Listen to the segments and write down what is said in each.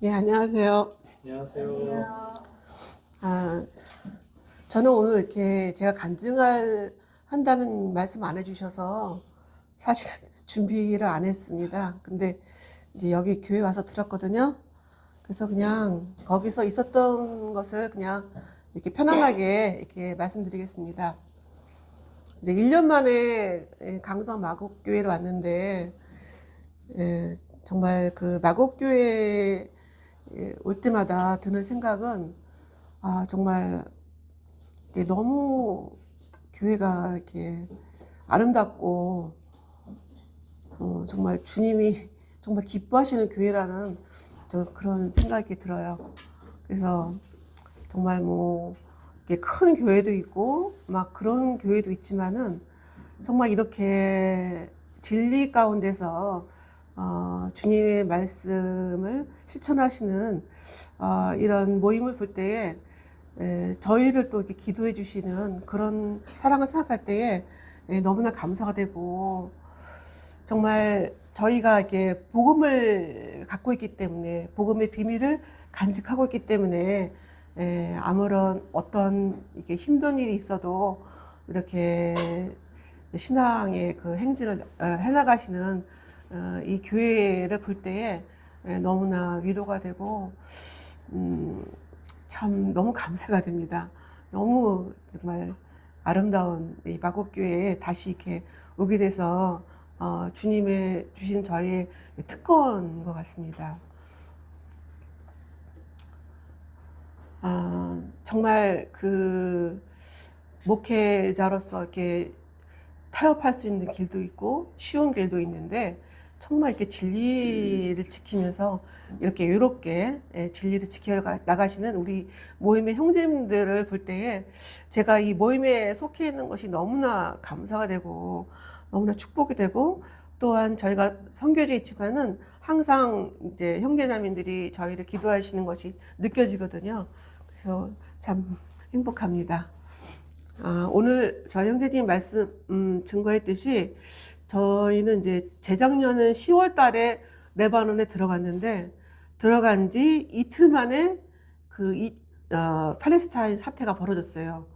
예, 안녕하세요. 안녕하세요. 아, 저는 오늘 이렇게 제가 한다는 말씀 안 해주셔서 사실 준비를 안 했습니다. 근데 이제 여기 교회 와서 들었거든요. 그래서 그냥 거기서 있었던 것을 그냥 이렇게 편안하게 이렇게 말씀드리겠습니다. 이제 1년 만에 강성 마곡교회를 왔는데, 예, 정말 그 마곡교회에 올 때마다 드는 생각은 정말 이게 너무 교회가 이렇게 아름답고 정말 주님이 정말 기뻐하시는 교회라는 그런 생각이 들어요. 그래서 정말 뭐 이렇게 큰 교회도 있고 막 그런 교회도 있지만은 정말 이렇게 진리 가운데서 주님의 말씀을 실천하시는 이런 모임을 볼 때에 저희를 또 이렇게 기도해 주시는 그런 사랑을 생각할 때에 너무나 감사가 되고 정말 저희가 이렇게 복음을 갖고 있기 때문에 복음의 비밀을 간직하고 있기 때문에 아무런 어떤 이렇게 힘든 일이 있어도 이렇게 신앙의 그 행진을 해나가시는 이 교회를 볼 때에 너무나 위로가 되고 음, 참 너무 감사가 됩니다. 너무 정말 아름다운 이 마곡교회에 다시 이렇게 오게 돼서 주님의 주신 저의 특권인 것 같습니다. 정말 그 목회자로서 이렇게 타협할 수 있는 길도 있고 쉬운 길도 있는데 정말 이렇게 진리를 지키면서 이렇게 외롭게 진리를 지켜 나가시는 우리 모임의 형제님들을 볼 때에 제가 이 모임에 속해 있는 것이 너무나 감사가 되고 너무나 축복이 되고 또한 저희가 선교지에 있지만은 항상 이제 형제자매들이 저희를 기도하시는 것이 느껴지거든요. 그래서 참 행복합니다. 오늘 저희 형제님 말씀 증거했듯이 저희는 이제 재작년은 10월 달에 레바논에 들어갔는데 들어간 지 이틀 만에 팔레스타인 사태가 벌어졌어요.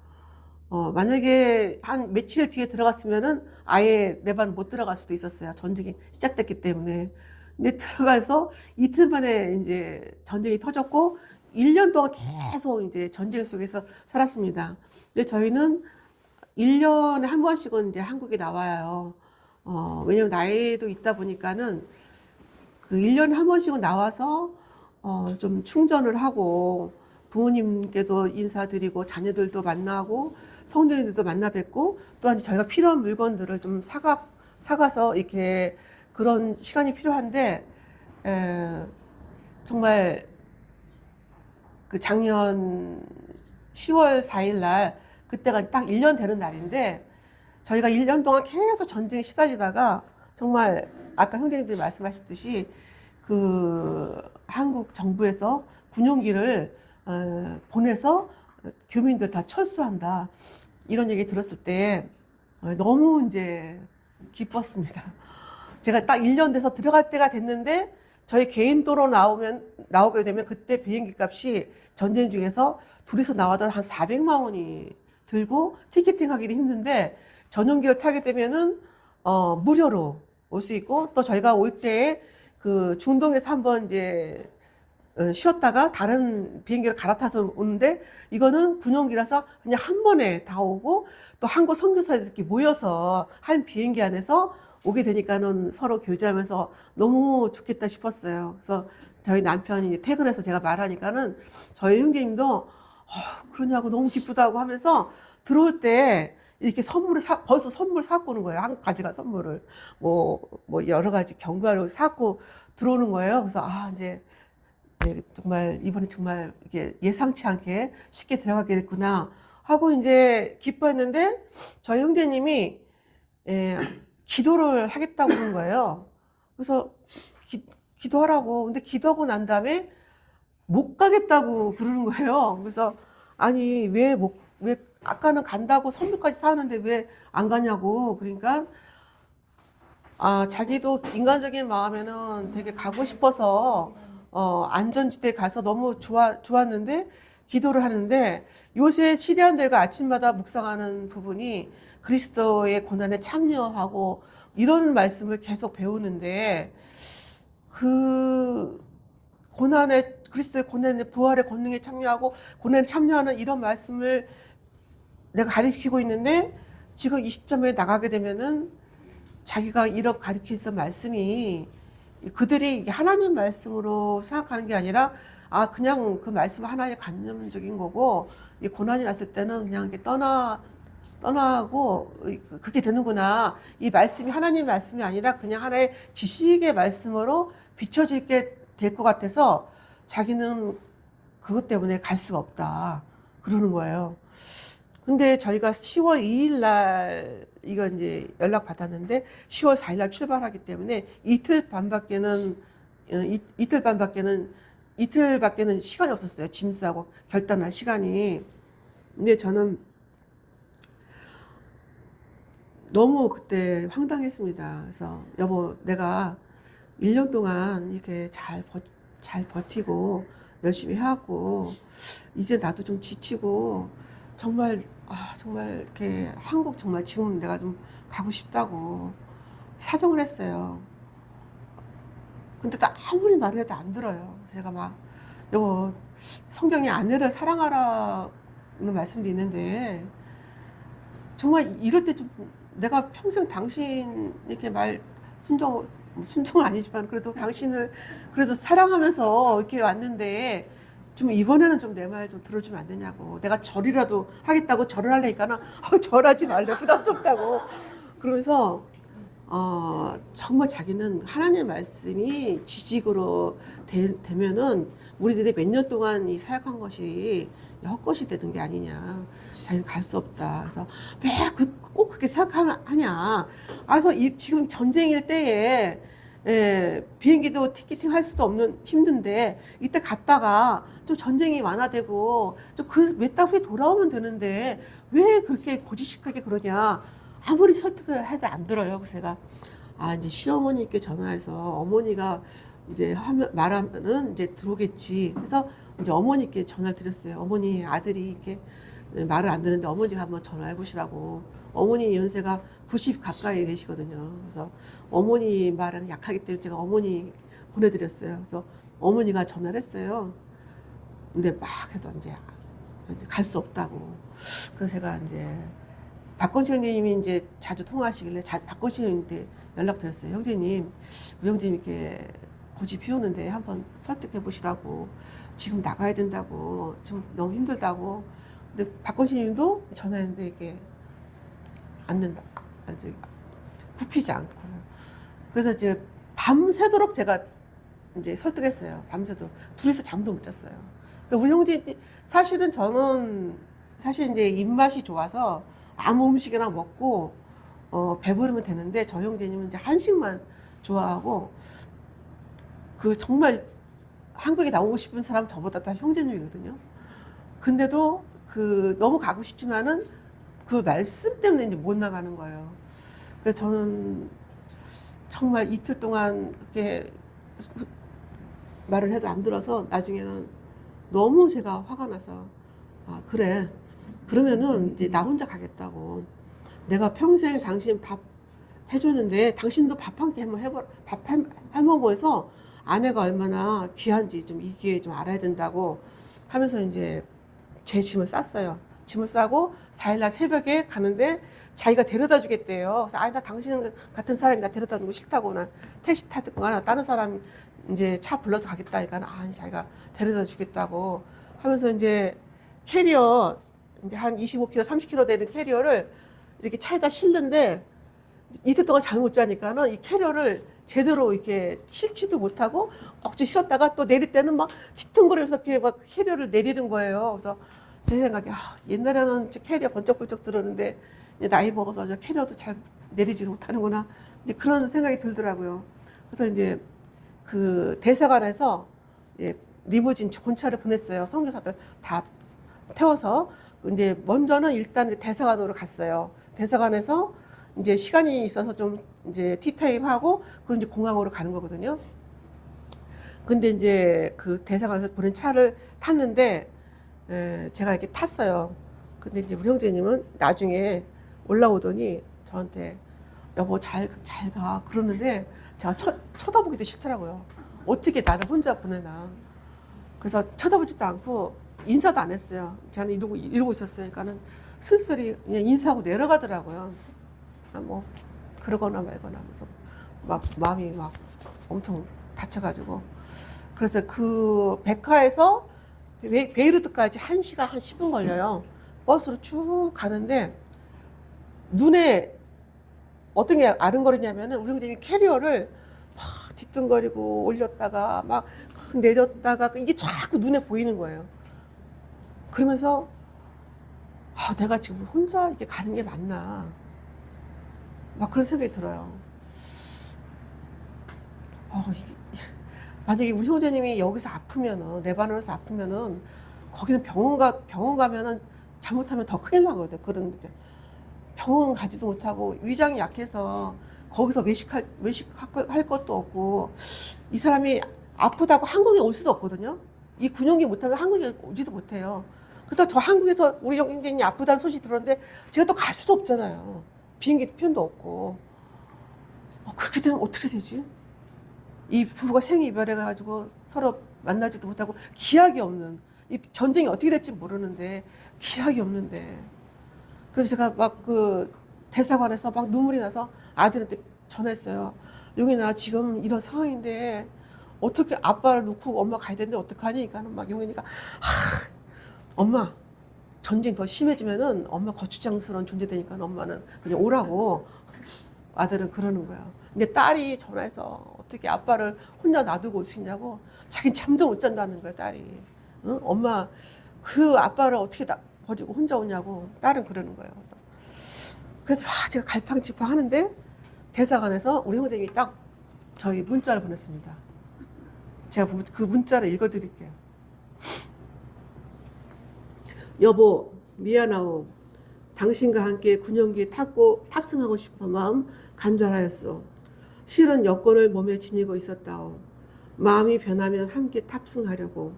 만약에 한 며칠 뒤에 들어갔으면은 아예 레바논 못 들어갈 수도 있었어요. 전쟁이 시작됐기 때문에. 근데 들어가서 이틀 만에 이제 전쟁이 터졌고 1년 동안 계속 이제 전쟁 속에서 살았습니다. 근데 저희는 1년에 한 번씩은 이제 한국에 나와요. 왜냐면 나이도 있다 보니까는 그 1년에 한 번씩은 나와서 좀 충전을 하고 부모님께도 인사드리고 자녀들도 만나고 성도님들도 만나 뵙고 또한 저희가 필요한 물건들을 좀 사가서 이렇게 그런 시간이 필요한데 에, 정말 그 작년 10월 4일 날 그때가 딱 1년 되는 날인데 저희가 1년 동안 계속 전쟁에 시달리다가 정말 아까 형제님들이 말씀하셨듯이 그 한국 정부에서 군용기를 보내서 교민들 다 철수한다 이런 얘기 들었을 때 너무 이제 기뻤습니다. 제가 딱 1년 돼서 들어갈 때가 됐는데 저희 개인도로 나오게 되면 그때 비행기 값이 전쟁 중에서 둘이서 나와도 한 400만 원이 들고 티켓팅 하기도 힘든데 전용기를 타게 되면은 무료로 올 수 있고 또 저희가 올 때 그 중동에서 한번 이제 쉬었다가 다른 비행기를 갈아타서 오는데 이거는 군용기라서 그냥 한 번에 다 오고 또 한국 선교사들이 이렇게 모여서 한 비행기 안에서 오게 되니까는 서로 교제하면서 너무 좋겠다 싶었어요. 그래서 저희 남편이 퇴근해서 제가 말하니까는 저희 형제님도 그러냐고 너무 기쁘다고 하면서 들어올 때 이렇게 벌써 선물 사고 오는 거예요. 한 가지가 선물을. 뭐 여러 가지 경과를 사고 들어오는 거예요. 그래서 이제 네, 정말 이번에 정말 이게 예상치 않게 쉽게 들어가게 됐구나 하고 이제 기뻐했는데 저희 형제님이 예, 기도를 하겠다고 그런 거예요. 그래서 기도하라고. 근데 기도하고 난 다음에 못 가겠다고 그러는 거예요. 그래서 아니 왜 아까는 간다고 선물까지 사는데 왜 안 가냐고. 그러니까 자기도 인간적인 마음에는 되게 가고 싶어서 안전지대에 가서 너무 좋았는데 기도를 하는데 요새 시리안들과 아침마다 묵상하는 부분이 그리스도의 고난에 참여하고 이런 말씀을 계속 배우는데 그 고난에 그리스도의 고난의 부활의 권능에 참여하고 고난에 참여하는 이런 말씀을 내가 가르치고 있는데 지금 이 시점에 나가게 되면은 자기가 이런 가르치는 말씀이 그들이 하나님 말씀으로 생각하는 게 아니라 아 그냥 그 말씀 하나의 관념적인 거고 이 고난이 왔을 때는 그냥 이렇게 떠나고 그게 되는구나. 이 말씀이 하나님 말씀이 아니라 그냥 하나의 지식의 말씀으로 비춰지게 될 것 같아서 자기는 그것 때문에 갈 수가 없다. 그러는 거예요. 근데 저희가 10월 2일 날 이거 이제 연락 받았는데 10월 4일 날 출발하기 때문에 이틀밖에는 시간이 없었어요. 짐 싸고 결단할 시간이. 근데 저는 너무 그때 황당했습니다. 그래서 여보, 내가 1년 동안 이렇게 잘 버티고 열심히 해왔고 이제 나도 좀 지치고 정말 이렇게 한국 정말 지금 내가 좀 가고 싶다고 사정을 했어요. 근데 또 아무리 말을 해도 안 들어요. 그래서 제가 막 여보, 성경에 아내를 사랑하라는 말씀도 있는데 정말 이럴 때 좀 내가 평생 당신 이렇게 순종은 아니지만 그래도 당신을 그래도 사랑하면서 이렇게 왔는데 좀 이번에는 좀 내 말 좀 들어주면 안 되냐고. 내가 절이라도 하겠다고 절을 하려니까는 절하지 말래 부담스럽다고. 그러면서 정말 자기는 하나님의 말씀이 지식으로 되면은 우리들이 몇 년 동안 이 사역한 것이 헛것이 되는 게 아니냐. 자기는 갈 수 없다. 그래서 왜 꼭 그렇게 생각하냐. 그래서 지금 전쟁일 때에 비행기도 티켓팅 할 수도 없는 힘든데 이때 갔다가 좀 전쟁이 완화되고 좀 그 몇 달 후에 돌아오면 되는데 왜 그렇게 고지식하게 그러냐. 아무리 설득을 해도 안 들어요. 그래서 제가 이제 시어머니께 전화해서 어머니가 이제 말하면은 이제 들어오겠지. 그래서 이제 어머니께 전화를 드렸어요. 어머니, 아들이 이렇게 말을 안 듣는데 어머니가 한번 전화해 보시라고. 어머니 연세가 90 가까이 되시거든요. 그래서 어머니 말은 약하기 때문에 제가 어머니 보내드렸어요. 그래서 어머니가 전화를 했어요. 근데 막 해도 이제 갈 수 없다고. 그래서 제가 이제 박건식 형님이 이제 자주 통화하시길래 박건식 형님한테 연락드렸어요. 형제님, 우리 형제님 이렇게 고집 피우는데 한번 설득해 보시라고. 지금 나가야 된다고. 지금 너무 힘들다고. 근데 박건식 형님도 전화했는데 이게 안 된다. 아직 굽히지 않고. 그래서 이제 밤새도록 제가 이제 설득했어요. 밤새도록. 둘이서 잠도 못 잤어요. 그러니까 우리 형제, 저는 사실 이제 입맛이 좋아서 아무 음식이나 먹고 배부르면 되는데 저 형제님은 이제 한식만 좋아하고 그 정말 한국에 나오고 싶은 사람 저보다 다 형제님이거든요. 근데도 그 너무 가고 싶지만은 그 말씀 때문에 이제 못 나가는 거예요. 그래서 저는 정말 이틀 동안 이렇게 말을 해도 안 들어서 나중에는 너무 제가 화가 나서 그래. 그러면은 이제 나 혼자 가겠다고. 내가 평생 당신 밥 해줬는데 당신도 밥 한 끼 한번 해먹어서 아내가 얼마나 귀한지 좀 이 기회에 좀 알아야 된다고 하면서 이제 제 짐을 쌌어요. 짐을 싸고 4일날 새벽에 가는데 자기가 데려다 주겠대요. 그래서 나 당신 같은 사람이 나 데려다 주는 거 싫다고. 난 택시 타거나 다른 사람 이제 차 불러서 가겠다 하니까 자기가 데려다 주겠다고 하면서 이제 캐리어 이제 한 25kg, 30kg 되는 캐리어를 이렇게 차에다 실는데 이틀 동안 잠 못 자니까는 이 캐리어를 제대로 이렇게 실지도 못하고 억지 실었다가 또 내릴 때는 막 휘퉁거리면서 이렇게 막 캐리어를 내리는 거예요. 그래서 제 생각에 옛날에는 캐리어 번쩍번쩍 들었는데 나이 먹어서 저 캐리어도 잘 내리지 못하는구나. 이제 그런 생각이 들더라고요. 그래서 이제 그 대사관에서 리무진 본차를 보냈어요. 선교사들 다 태워서. 이제 먼저는 일단 대사관으로 갔어요. 대사관에서 이제 시간이 있어서 좀 이제 티타임 하고 그 이제 공항으로 가는 거거든요. 근데 이제 그 대사관에서 보낸 차를 탔는데 제가 이렇게 탔어요. 근데 이제 우리 형제님은 나중에 올라오더니 저한테 여보 잘 가 그러는데 제가 쳐다보기도 싫더라고요. 어떻게 나를 혼자 보내나. 그래서 쳐다보지도 않고 인사도 안 했어요. 저는 이러고 있었으니까는 슬슬이 그냥 인사하고 내려가더라고요. 아, 뭐 그러거나 말거나 하면서 막 마음이 막 엄청 다쳐가지고. 그래서 그 백화에서 베이루트까지 1시간 한 10분 걸려요. 버스로 쭉 가는데 눈에 어떤 게 아른거리냐면은 우리 형님이 캐리어를 막 뒤뚱거리고 올렸다가 막 내렸다가 이게 자꾸 눈에 보이는 거예요. 그러면서 내가 지금 혼자 이렇게 가는 게 맞나 막 그런 생각이 들어요. 만약에 우리 형제님이 여기서 아프면은 레바논에서 아프면은 거기는 병원 가면은 잘못하면 더 큰일 나거든. 그런 병원 가지도 못하고 위장이 약해서 거기서 외식할 것도 없고 이 사람이 아프다고 한국에 올 수도 없거든요. 이 군용기 못하면 한국에 오지도 못해요. 그렇다고 저 한국에서 우리 형제님이 아프다는 소식 들었는데 제가 또 갈 수도 없잖아요. 비행기 편도 없고. 그렇게 되면 어떻게 되지? 이 부부가 생이별해가지고 서로 만나지도 못하고 기약이 없는 이 전쟁이 어떻게 될지 모르는데 기약이 없는데 그래서 제가 막 그 대사관에서 막 눈물이 나서 아들한테 전화했어요. 용인아 지금 이런 상황인데 어떻게 아빠를 놓고 엄마 가야 되는데 어떡하니? 그러니까 막 용인이가 엄마 전쟁 더 심해지면은 엄마 거추장스러운 존재 되니까 엄마는 그냥 오라고 아들은 그러는 거야. 근데 딸이 전화해서 어떻게 아빠를 혼자 놔두고 올 수 있냐고 자기는 잠도 못 잔다는 거야 딸이. 응? 엄마 그 아빠를 어떻게 버리고 혼자 오냐고 딸은 그러는 거예요. 그래서 제가 갈팡질팡 하는데 대사관에서 우리 형제님이 딱 저희 문자를 보냈습니다. 제가 그 문자를 읽어드릴게요. 여보 미안하오. 당신과 함께 군용기에 탑승하고 싶은 마음 간절하였소. 실은 여권을 몸에 지니고 있었다오. 마음이 변하면 함께 탑승하려고.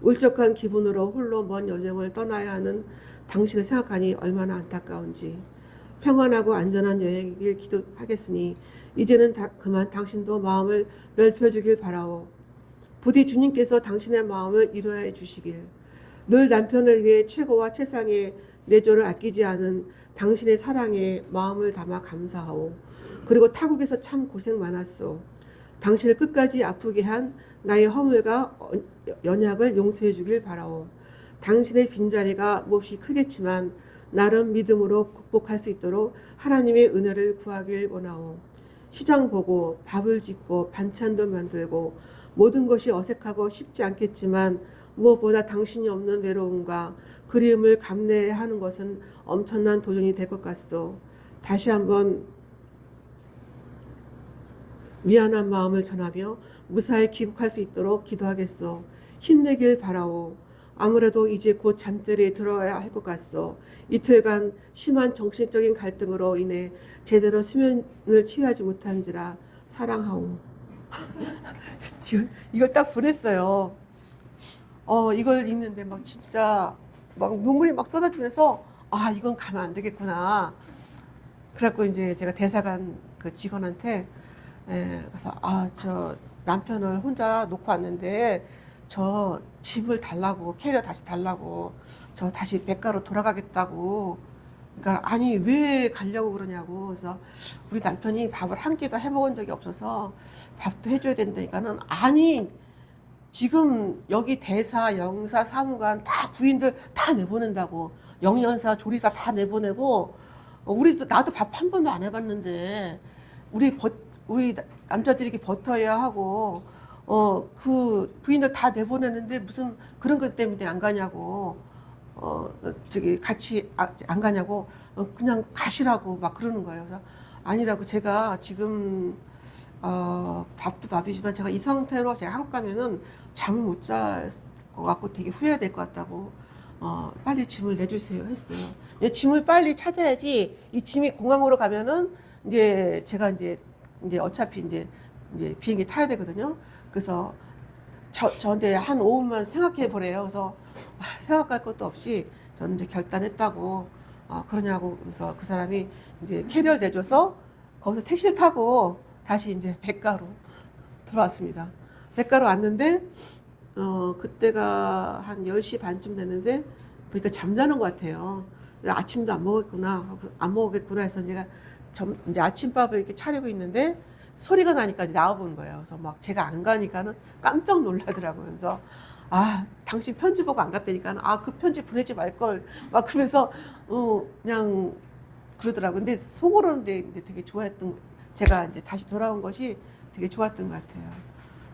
울적한 기분으로 홀로 먼 여정을 떠나야 하는 당신을 생각하니 얼마나 안타까운지. 평안하고 안전한 여행이길 기도하겠으니 이제는 그만 당신도 마음을 넓혀주길 바라오. 부디 주님께서 당신의 마음을 이루어 주시길. 늘 남편을 위해 최고와 최상의 내조를 아끼지 않은 당신의 사랑에 마음을 담아 감사하오. 그리고 타국에서 참 고생 많았소. 당신을 끝까지 아프게 한 나의 허물과 연약을 용서해 주길 바라오. 당신의 빈자리가 몹시 크겠지만 나름 믿음으로 극복할 수 있도록 하나님의 은혜를 구하길 원하오. 시장 보고 밥을 짓고 반찬도 만들고 모든 것이 어색하고 쉽지 않겠지만 무엇보다 당신이 없는 외로움과 그리움을 감내하는 것은 엄청난 도전이 될 것 같소. 다시 한번 미안한 마음을 전하며 무사히 귀국할 수 있도록 기도하겠소. 힘내길 바라오. 아무래도 이제 곧 잠들이 들어야 할 것 같소. 이틀간 심한 정신적인 갈등으로 인해 제대로 수면을 취하지 못한지라 사랑하오. 이걸 딱 보냈어요. 이걸 읽는데 막 진짜 막 눈물이 막 쏟아지면서 이건 가면 안 되겠구나. 그래갖고 이제 제가 대사관 그 직원한테 그래서 저 남편을 혼자 놓고 왔는데 저 집을 달라고 캐리어 다시 달라고 저 다시 백가로 돌아가겠다고. 그러니까 아니 왜 가려고 그러냐고. 그래서 우리 남편이 밥을 한 끼도 해먹은 적이 없어서 밥도 해줘야 된다니까는 아니 지금 여기 대사, 영사, 사무관 다 부인들 다 내보낸다고. 영연사, 조리사 다 내보내고 우리도 나도 밥 한 번도 안 해봤는데 우리 남자들이 이렇게 버텨야 하고 그 부인들 다 내보내는데 무슨 그런 것 때문에 안 가냐고. 저기 같이 안 가냐고. 그냥 가시라고 막 그러는 거예요. 그래서 아니라고 제가 지금 밥도 밥이지만 제가 이 상태로 제가 한국 가면은 잠을 못 잘 것 같고 되게 후회될 것 같다고 빨리 짐을 내주세요 했어요. 짐을 빨리 찾아야지. 이 짐이 공항으로 가면은 이제 제가 이제 어차피 이제 비행기 타야 되거든요. 그래서 저한테 한 5분만 생각해 보래요. 그래서 생각할 것도 없이 저는 이제 결단했다고 그러냐고. 그래서 그 사람이 이제 캐리어를 내줘서 거기서 택시를 타고 다시 이제 백가로 들어왔습니다. 백가로 왔는데 그때가 한 10시 반쯤 됐는데 보니까 잠자는 것 같아요. 아침도 안 먹었겠구나 해서 제가 이제 아침밥을 이렇게 차리고 있는데 소리가 나니까 이제 나와보는 거예요. 그래서 막 제가 안 가니까는 깜짝 놀라더라고요. 그래서 당신 편지 보고 안 갔다니까 그 편지 보내지 말걸 막 그러면서 그냥 그러더라고요. 근데 속으로는 이제 되게 좋아했던, 제가 이제 다시 돌아온 것이 되게 좋았던 것 같아요.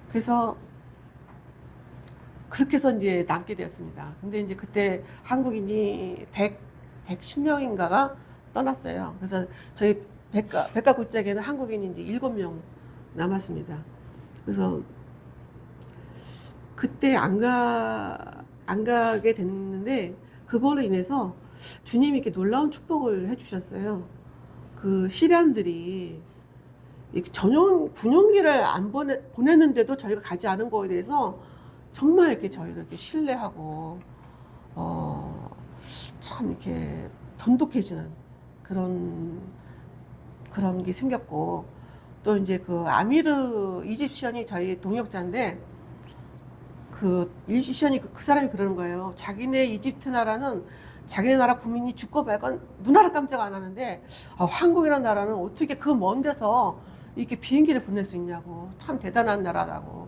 그래서 그렇게 해서 이제 남게 되었습니다. 근데 이제 그때 한국인이 110명인가가 떠났어요. 그래서 저희 백가 골짜기에는 한국인이 이제 7명 남았습니다. 그래서 그때 안 가게 됐는데 그걸로 인해서 주님이 이렇게 놀라운 축복을 해주셨어요. 그 시리안들이 전용 군용기를 안 보냈는데도 저희가 가지 않은 거에 대해서 정말 이렇게 저희를 이렇게 신뢰하고 참 이렇게 돈독해지는 그런 게 생겼고, 또 이제 그 아미르 이집시언이 저희 동역자인데 그 이집시언이 그 사람이 그러는 거예요. 자기네 이집트 나라는 자기네 나라 국민이 죽고 말건 눈알을 깜짝 안 하는데 한국이라는 나라는 어떻게 그 먼 데서 이렇게 비행기를 보낼 수 있냐고, 참 대단한 나라라고.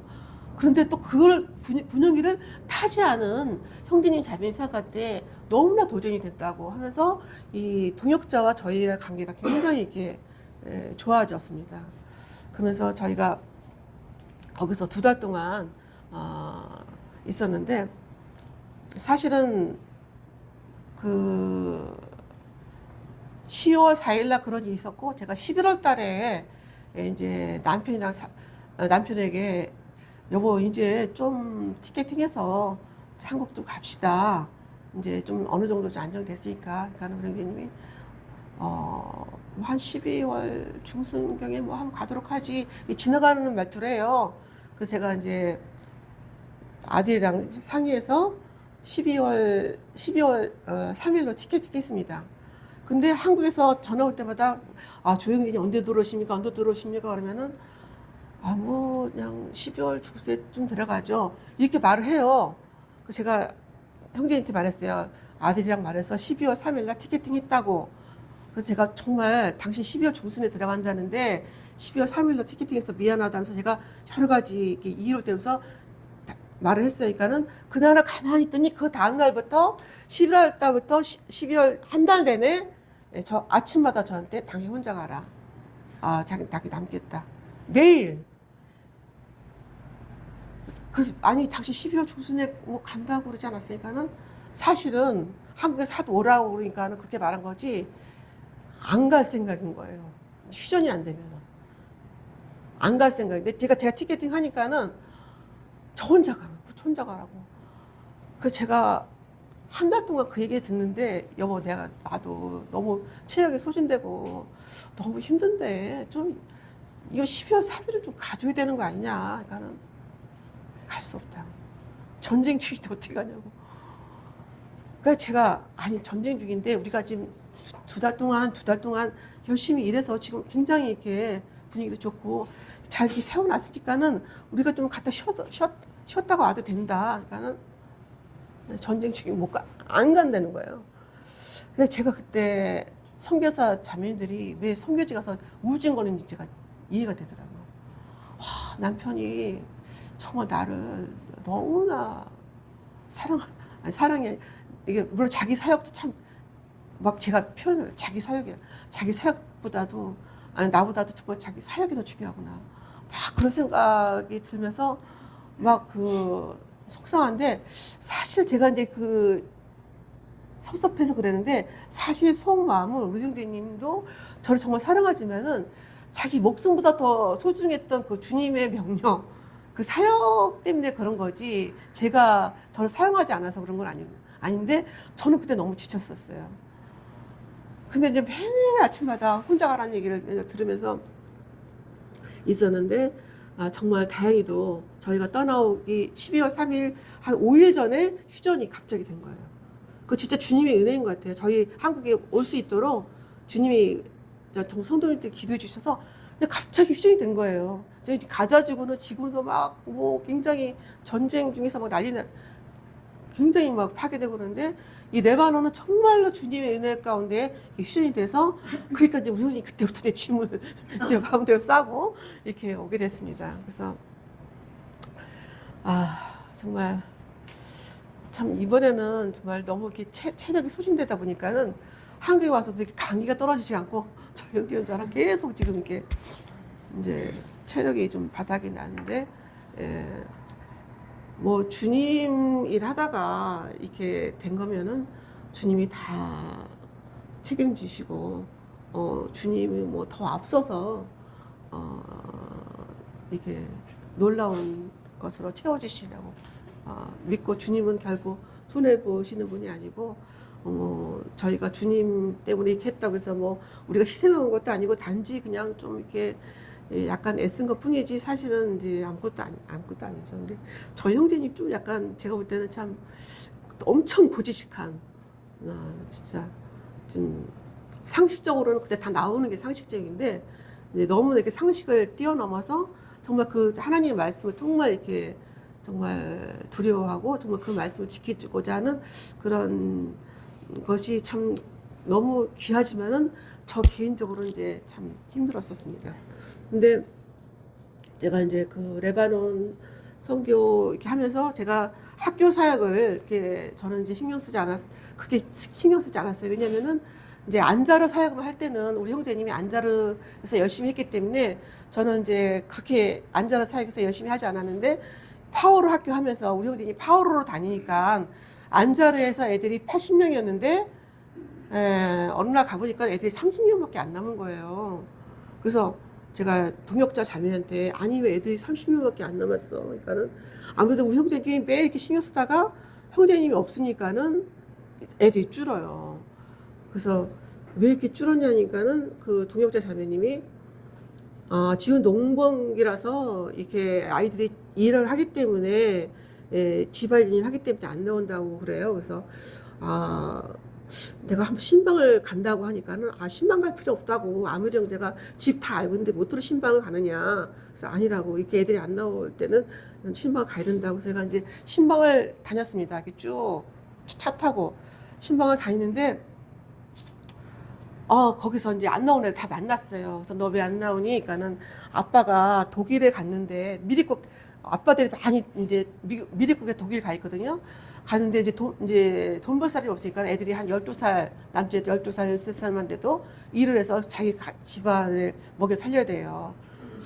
그런데 또 그걸 군용기를 타지 않은 형제님 자매님 생각할 때 너무나 도전이 됐다고 하면서 이 동역자와 저희의 관계가 굉장히 이렇게 좋아졌습니다. 그러면서 저희가 거기서 2달 동안 있었는데, 사실은 그 10월 4일날 그런 일이 있었고, 제가 11월 달에 이제 남편에게 여보 이제 좀 티켓팅해서 한국 좀 갑시다. 이제 좀 어느 정도 좀 안정됐으니까. 그러니까 우리 형님이 한 12월 중순경에 뭐 한번 가도록 하지. 지나가는 말투래요. 그래서 제가 이제 아들이랑 상의해서 12월 3일로 티켓팅 했습니다. 근데 한국에서 전화 올 때마다 조영진이 언제 들어오십니까? 언제 들어오십니까? 그러면은 뭐 그냥 12월 중순에좀 들어가죠. 이렇게 말을 해요. 그래서 제가 형제한테 말했어요. 아들이랑 말해서 12월 3일날 티켓팅 했다고. 그래서 제가 정말 당신 12월 중순에 들어간다는데 12월 3일로 티켓팅해서 미안하다면서 제가 여러 가지 이렇게 이유를 대면서 말을 했으니까는 그날을 가만히 있더니 그 다음날부터 11월 달부터 12월 한 달 내내 저 아침마다 저한테 당신 혼자 가라. 자기 남겠다. 매일. 그래서 아니 당신 12월 중순에 뭐 간다고 그러지 않았으니까는 사실은 한국에서 하도 오라고 그러니까는 그렇게 말한 거지 안 갈 생각인 거예요. 휴전이 안 되면 안 갈 생각인데 제가 티켓팅 하니까는 저 혼자 가라고. 그래서 제가 한 달 동안 그 얘기 듣는데 여보 나도 너무 체력이 소진되고 너무 힘든데 좀 이거 12월 3일을 좀 가줘야 되는 거 아니냐. 그러니까는 갈 수 없다. 전쟁 중인데 어떻게 가냐고. 그러니까 제가 아니 전쟁 중인데 우리가 지금 두 달 동안 열심히 일해서 지금 굉장히 이렇게 분위기도 좋고 잘 이렇게 세워놨으니까는 우리가 좀 갔다 쉬었다가 와도 된다. 그러니까는 전쟁 중에 안 간다는 거예요. 그래서 제가 그때 선교사 자매들이 왜 선교지 가서 우울증 걸리는지 제가 이해가 되더라고요. 남편이 정말 나를 너무나 사랑해. 이게 물론 자기 사역도 참 막 제가 표현을 자기 사역이야. 자기 사역보다도 나보다도 정말 자기 사역이 더 중요하구나. 막 그런 생각이 들면서 막 속상한데 사실 제가 이제 섭섭해서 그랬는데 사실 속마음은 우리 형제님도 저를 정말 사랑하지만은 자기 목숨보다 더 소중했던 그 주님의 명령, 그 사역 때문에 그런 거지 제가 저를 사용하지 않아서 그런 건 아닌데 저는 그때 너무 지쳤었어요. 근데 이제 매일 아침마다 혼자 가라는 얘기를 들으면서 있었는데 정말 다행히도 저희가 떠나오기 12월 3일 한 5일 전에 휴전이 갑자기 된 거예요. 그 진짜 주님의 은혜인 것 같아요. 저희 한국에 올 수 있도록 주님이 성도님들 기도해 주셔서 갑자기 휴전이 된 거예요. 저희 가자지구는 지금도 막 뭐 굉장히 전쟁 중에서 막 난리나, 굉장히 막 파괴되고 그러는데 이 레바논은 정말로 주님의 은혜 가운데 휴전이 돼서, 그러니까 이제 우리 그때부터 이제 짐을 이제 마음대로 싸고 이렇게 오게 됐습니다. 그래서 정말 참 이번에는 정말 너무 이렇게 체력이 소진되다 보니까는 한국에 와서도 이렇게 감기가 떨어지지 않고 저희 형제는 저랑 계속 지금 이렇게 이제 체력이 좀 바닥이 나는데, 뭐 주님 일 하다가 이렇게 된 거면은 주님이 다 책임지시고, 주님이 뭐 더 앞서서 이렇게 놀라운 것으로 채워주시라고 믿고, 주님은 결국 손해보시는 분이 아니고, 저희가 주님 때문에 이렇게 했다고 해서 뭐 우리가 희생한 것도 아니고 단지 그냥 좀 이렇게 약간 애쓴 것 뿐이지 사실은 이제 아무것도 아니죠. 근데 저희 형제님 좀 약간 제가 볼 때는 참 엄청 고지식한, 진짜 좀 상식적으로는 그때 다 나오는 게 상식적인데 이제 너무 이렇게 상식을 뛰어넘어서 정말 그 하나님의 말씀을 정말 이렇게 정말 두려워하고 정말 그 말씀을 지켜주고자 하는 그런 것이 참 너무 귀하지만은 저 개인적으로는 이제 참 힘들었었습니다. 근데 제가 이제 그 레바논 선교 이렇게 하면서 제가 학교 사역을 이렇게 저는 이제 크게 신경 쓰지 않았어요. 왜냐면은 이제 안자르 사역을 할 때는 우리 형제님이 안자르에서 열심히 했기 때문에 저는 이제 그렇게 안자르 사역에서 열심히 하지 않았는데, 파워로 학교 하면서 우리 형제님이 파워로로 다니니까 안자르에서 애들이 80명이었는데 어느 날 가보니까 애들이 30명밖에 안 남은 거예요. 그래서 제가 동역자 자매한테 아니 왜 애들이 30명밖에 안 남았어. 그러니까는 아무래도 우리 형제님이 매일 이렇게 신경 쓰다가 형제님이 없으니까는 애들이 줄어요. 그래서 왜 이렇게 줄었냐니까는 그 동역자 자매님이 지금 농번기라서 이렇게 아이들이 일을 하기 때문에 집안일 하기 때문에 안 나온다고 그래요. 그래서 내가 한번 신방을 간다고 하니까는 신방 갈 필요 없다고, 아무리 형제가 집 다 알고 있는데 못들어 신방을 가느냐. 그래서 아니라고, 이렇게 애들이 안 나올 때는 신방 가야 된다고. 그래서 제가 이제 신방을 다녔습니다. 이렇게 쭉 차 타고 신방을 다니는데 거기서 이제 안 나오는 애들 다 만났어요. 그래서 너 왜 안 나오니? 그러니까는 아빠가 독일에 갔는데 미리국 아빠들이 많이 이제 미리국에 독일 가 있거든요. 가는데 이제 돈 벌 사람이 없으니까 애들이 한 12살, 남자애들 12살, 13살만 돼도 일을 해서 자기 집안을 먹여 살려야 돼요.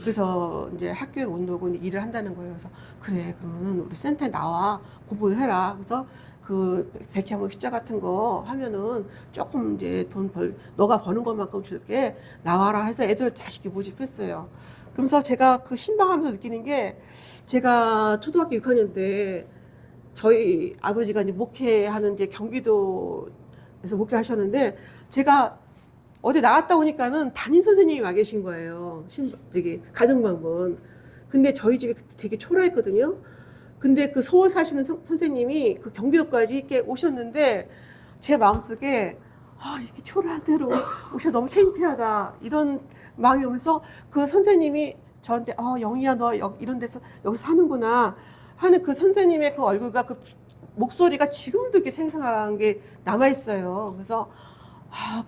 그래서 이제 학교에 못 오고 일을 한다는 거예요. 그래서 그래, 그러면 우리 센터에 나와 공부해라. 그래서 그 백향목 휘자 같은 거 하면은 조금 이제 너가 버는 것만큼 줄게, 나와라 해서 애들을 다시 모집했어요. 그러면서 제가 그 신방하면서 느끼는 게, 제가 초등학교 6학년 때 저희 아버지가 이제 목회하는 이제 경기도에서 목회하셨는데, 제가 어디 나갔다 오니까는 담임 선생님이 와 계신 거예요. 저기 가정방문. 근데 저희 집이 되게 초라했거든요. 근데 그 서울 사시는 선생님이 그 경기도까지 이렇게 오셨는데 제 마음속에 이렇게 초라한 데로 오셔 너무 창피하다 이런 마음이 오면서, 그 선생님이 저한테 영희야 너 이런 데서 여기서 사는구나 하는 그 선생님의 그 얼굴과 그 목소리가 지금도 이렇게 생생한 게 남아있어요. 그래서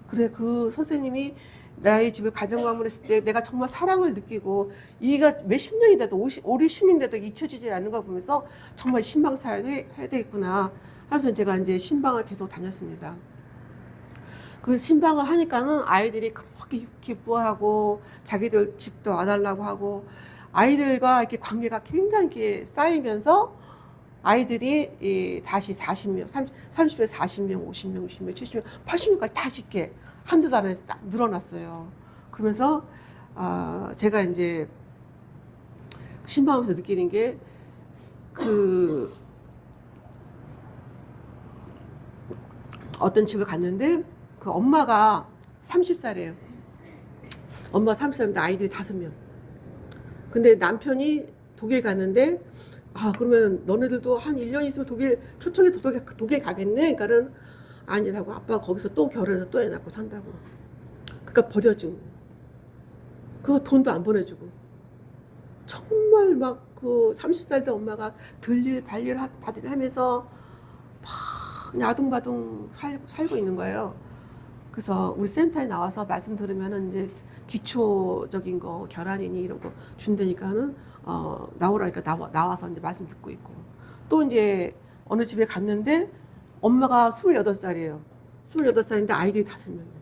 그래, 그 선생님이 나의 집에 가정방문했을 때 내가 정말 사랑을 느끼고, 이가 몇십 년이 돼도 5, 60년 돼도 잊혀지지 않는 거 보면서 정말 신방 사역을 해야 되겠구나 하면서 제가 이제 신방을 계속 다녔습니다. 그 신방을 하니까는 아이들이 그렇게 기뻐하고 자기들 집도 와달라고 하고, 아이들과 이렇게 관계가 굉장히 이렇게 쌓이면서 아이들이 다시 40명, 30명, 40명, 50명, 60명, 70명, 80명까지 다시 이렇게 한두 달에 딱 늘어났어요. 그러면서 제가 이제 신방하면서 느끼는 게, 그 어떤 집을 갔는데 그 엄마가 30살이에요. 엄마가 30살인데 아이들이 5명. 근데 남편이 독일 갔는데, 아, 그러면 너네들도 한 1년 있으면 독일, 초청해서 독일 가겠네? 그러니까는 아니라고. 아빠가 거기서 또 결혼해서 또 애 낳고 산다고. 그러니까 버려지고. 그거 돈도 안 보내주고. 정말 막 그 30살 된 엄마가 들일, 발일, 받일 하면서 막 그냥 아둥바둥 살고 있는 거예요. 그래서 우리 센터에 나와서 말씀 들으면은 이제 기초적인 거, 결혼이니 이런 거 준다니까는, 나오라니까 나와서 이제 말씀 듣고 있고. 또 이제 어느 집에 갔는데 엄마가 28살이에요. 28살인데 아이들이 5명이에요.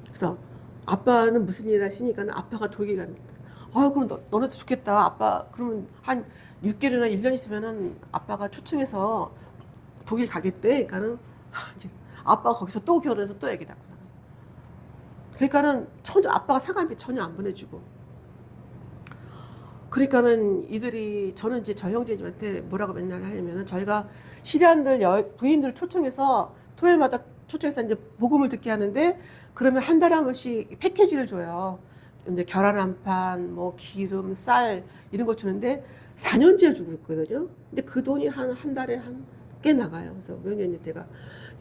그래서 아빠는 무슨 일 하시니까 아빠가 독일 갑니다. 아, 그럼 너네도 좋겠다. 아빠, 그러면 한 6개월이나 1년 있으면은 아빠가 초청해서 독일 가겠대. 그러니까는 이제 아빠가 거기서 또 결혼해서 또 애기 낳고. 그러니까는 아빠가 사감비 전혀 안 보내주고. 그러니까는 이들이, 저는 이제 저 형제님한테 뭐라고 맨날 하냐면은, 저희가 시리안들 부인들 초청해서 토요일마다 초청해서 이제 복음을 듣게 하는데, 그러면 한 달에 한 번씩 패키지를 줘요. 이제 계란 한 판, 뭐 기름, 쌀 이런 거 주는데 4년째 주고 있거든요. 근데 그 돈이 한 달에 꽤 나가요. 그래서 우리 형제한테가,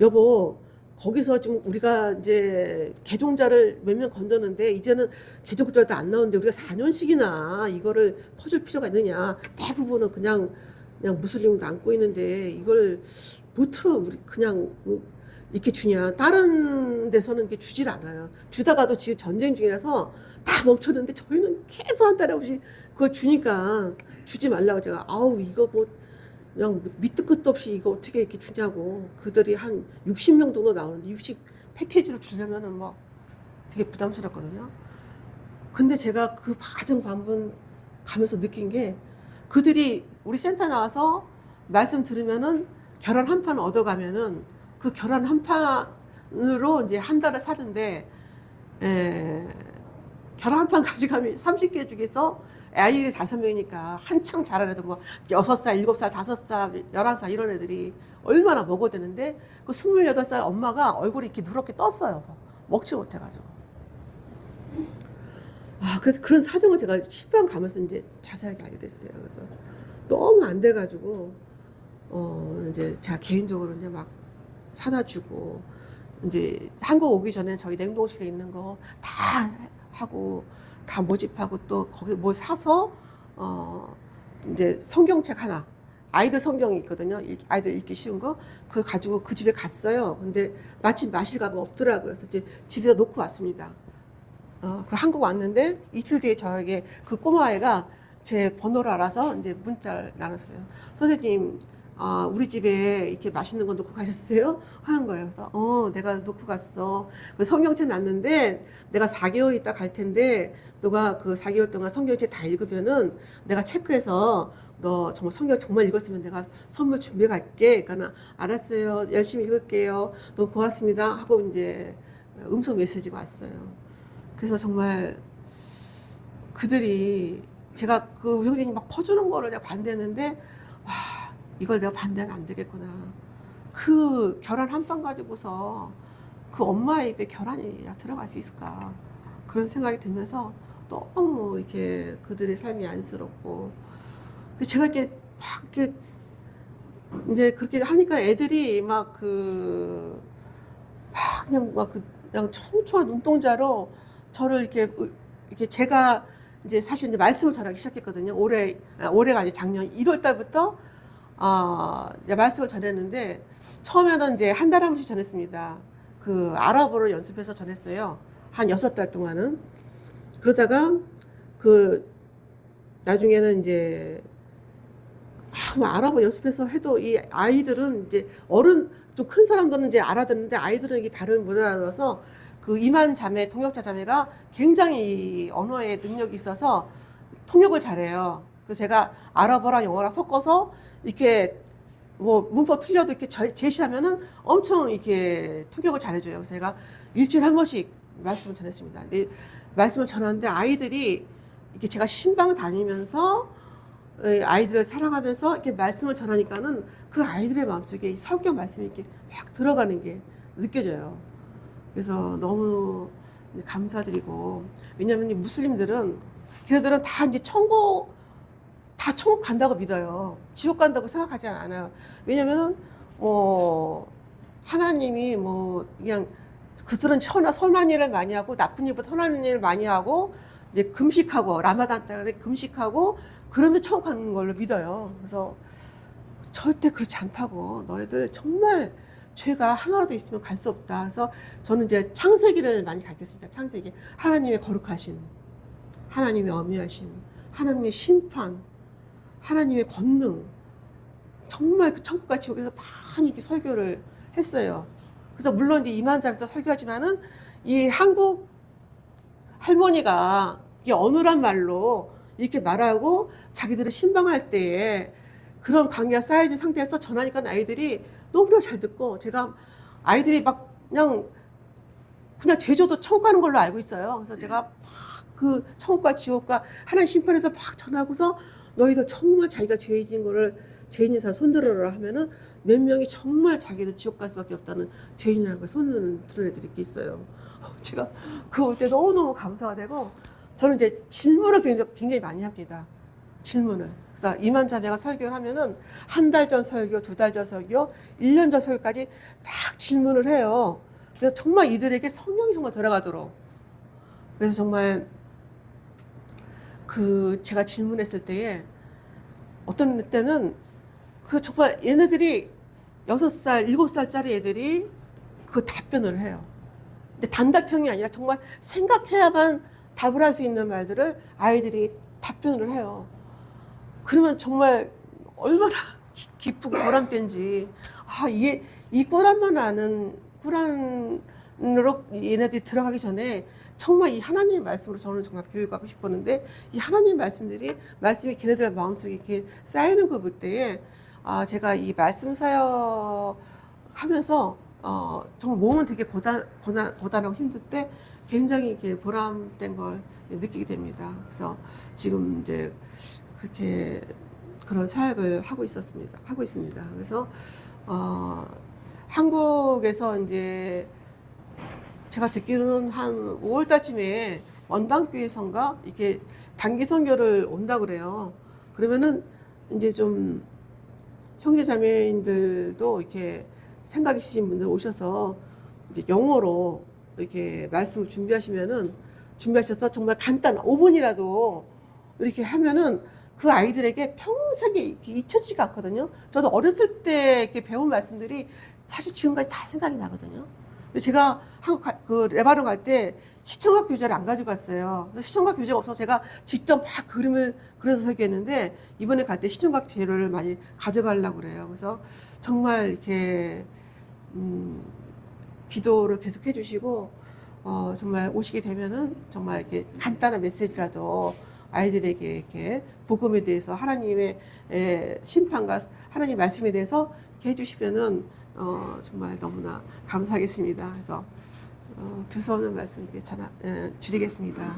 여보, 거기서 지금 우리가 이제 개종자를 몇 명 건졌는데 이제는 개종자도 안 나오는데 우리가 4년씩이나 이거를 퍼줄 필요가 있느냐. 대부분은 그냥 무슬림을 남고 있는데 이걸 못 틀어. 우리 그냥 이렇게 주냐. 다른 데서는 이렇게 주질 않아요. 주다가도 지금 전쟁 중이라서 다 멈췄는데 저희는 계속 한 달에 없이 그거 주니까 주지 말라고 제가, 아우, 이거 뭐 그냥 밑도 끝도 없이 이거 어떻게 이렇게 주냐고. 그들이 한 60명 정도 나오는데 60 패키지를 주려면은 막 되게 부담스럽거든요. 근데 제가 그 과정 반분 가면서 느낀 게, 그들이 우리 센터 나와서 말씀 들으면은 계란 한 판 얻어가면은 그 계란 한 판으로 이제 한 달을 사는데, 에, 계란 한 판 가져가면 30개 중에서 아이들이 5명이니까 한창 자란 애들, 뭐 6살, 7살, 5살, 11살 이런 애들이 얼마나 먹어야 되는데, 그 28살 엄마가 얼굴이 이렇게 누렇게 떴어요. 먹지 못해가지고. 아, 그래서 그런 사정을 제가 시방 가면서 이제 자세하게 알게 됐어요. 그래서 너무 안 돼가지고, 이제 제가 개인적으로 이제 막 사다 주고, 이제 한국 오기 전에 저희 냉동실에 있는 거 다 하고, 다 모집하고, 또 거기 뭐 사서, 이제 성경책 하나, 아이들 성경이 있거든요. 아이들 읽기 쉬운 거. 그걸 가지고 그 집에 갔어요. 근데 마침 마실 가가 없더라고요. 그래서 이제 집에다 놓고 왔습니다. 그 한국 왔는데 이틀 뒤에 저에게 그 꼬마아이가 제 번호를 알아서 이제 문자를 나눴어요. 선생님, 우리 집에 이렇게 맛있는 거 놓고 가셨어요? 하는 거예요. 그래서, 내가 놓고 갔어. 그 성경책 놨는데 내가 4개월 있다 갈 텐데 너가 그 4개월 동안 성경책 다 읽으면은 내가 체크해서 너 정말 성경 정말 읽었으면 내가 선물 준비해 갈게. 그러니까 알았어요. 열심히 읽을게요. 너무 고맙습니다. 하고 이제 음성 메시지가 왔어요. 그래서 정말 그들이, 제가 그 우리 형제님 막 퍼주는 거를 내가 반대했는데, 와, 이걸 내가 반대하면 안 되겠구나. 그 계란 한 판 가지고서 그 엄마 입에 계란이 들어갈 수 있을까. 그런 생각이 들면서 너무 이렇게 그들의 삶이 안쓰럽고, 제가 이렇게 막 이렇게 이제 그렇게 하니까 애들이 막 그냥 막 그냥 청초한 눈동자로 저를 이렇게 제가 이제 사실 이제 말씀을 전하기 시작했거든요. 올해가 이제 작년 1월 달부터 이제 말씀을 전했는데, 처음에는 이제 한 달에 한 번씩 전했습니다. 그 아랍어를 연습해서 전했어요. 한 6달 동안은. 그러다가 그 나중에는 이제 뭐 아랍어 연습해서 해도 이 아이들은 이제 좀 큰 사람들은 이제 알아듣는데 아이들은 이게 발음을 못 알아들어서, 그 이만 자매, 통역자 자매가 굉장히 언어에 능력이 있어서 통역을 잘해요. 그래서 제가 아랍어랑 영어랑 섞어서 이렇게 뭐 문법 틀려도 이렇게 제시하면은 엄청 이렇게 통역을 잘해줘요. 그래서 제가 일주일에 한 번씩 말씀을 전했습니다. 근데 말씀을 전하는데 아이들이 이렇게 제가 신방 다니면서 아이들을 사랑하면서 이렇게 말씀을 전하니까는 그 아이들의 마음속에 성경 말씀이 이렇게 막 들어가는 게 느껴져요. 그래서 너무 감사드리고, 왜냐하면 이 무슬림들은 걔네들은 다 이제 다 천국 간다고 믿어요. 지옥 간다고 생각하지 않아요. 왜냐면은, 하나님이 그냥, 그들은 선한 일을 많이 하고, 나쁜 일보다 선한 일을 많이 하고, 이제 금식하고, 라마단 때 금식하고, 그러면 천국 가는 걸로 믿어요. 그래서 절대 그렇지 않다고. 너희들 정말 죄가 하나라도 있으면 갈 수 없다. 그래서 저는 이제 창세기를 많이 가르쳤습니다. 창세기. 하나님의 거룩하심, 하나님의 어미하심, 하나님의 심판, 하나님의 권능, 정말 그 천국과 지옥에서 많이 이렇게 설교를 했어요. 그래서 물론 이제 이만자부터 설교하지만은 이 한국 할머니가 이 어눌한 말로 이렇게 말하고 자기들을 신방할 때에 그런 관계가 쌓여진 상태에서 전하니까 아이들이 너무나 잘 듣고, 제가 아이들이 막 그냥 제주도 천국 가는 걸로 알고 있어요. 그래서 제가 막 그 천국과 지옥과 하나님 심판에서 막 전하고서 너희도 정말 자기가 죄인인 사람 손들어라 하면은 몇 명이 정말 자기도 지옥 갈 수밖에 없다는 죄인이라는 걸 손드는 애들이 이렇게 있어요. 제가 그거 볼 때 너무너무 감사가 되고, 저는 이제 질문을 굉장히 많이 합니다. 질문을. 그래서 이만자매가 설교를 하면은 한 달 전 설교, 두 달 전 설교, 1년 전 설교까지 딱 질문을 해요. 그래서 정말 이들에게 성령이 정말 들어가도록. 그래서 정말 제가 질문했을 때에 어떤 때는 정말 얘네들이 6살, 7살짜리 애들이 그 답변을 해요. 근데 단답형이 아니라 정말 생각해야만 답을 할 수 있는 말들을 아이들이 답변을 해요. 그러면 정말 얼마나 기쁘고 보람된지, 이 꾸란만 아는, 꾸란으로 얘네들이 들어가기 전에 정말 이 하나님의 말씀으로 저는 정말 교육하고 싶었는데, 이 하나님 말씀이 걔네들 마음속에 이렇게 쌓이는 거 볼 때에, 제가 이 말씀 사역 하면서, 정말 몸은 되게 고단하고 힘들 때 굉장히 이렇게 보람된 걸 느끼게 됩니다. 그래서 지금 이제 그렇게 그런 사역을 하고 있습니다. 그래서, 한국에서 이제 제가 듣기로는 한 5월 달쯤에 원당교회선가 이렇게 단기 선교를 온다 그래요. 그러면은 이제 좀 형제 자매인들도 이렇게 생각 있으신 분들 오셔서 이제 영어로 이렇게 말씀을 준비하셔서 정말 간단 5분이라도 이렇게 하면은 그 아이들에게 평생에 이렇게 잊혀지지가 않거든요. 저도 어렸을 때 이렇게 배운 말씀들이 사실 지금까지 다 생각이 나거든요. 근데 제가 그 레바논 갈 때 시청각 교재를 안 가지고 갔어요. 그래서 시청각 교재가 없어서 제가 직접 막 그림을 그려서 설계했는데, 이번에 갈 때 시청각 재료를 많이 가져가려고 그래요. 그래서 정말 이렇게 기도를 계속 해주시고, 정말 오시게 되면은 정말 이렇게 간단한 메시지라도 아이들에게 이렇게 복음에 대해서, 하나님의 심판과 하나님 말씀에 대해서 이렇게 해주시면은 정말 너무나 감사하겠습니다. 그래서 두서없는 말씀 이렇게 드리겠습니다.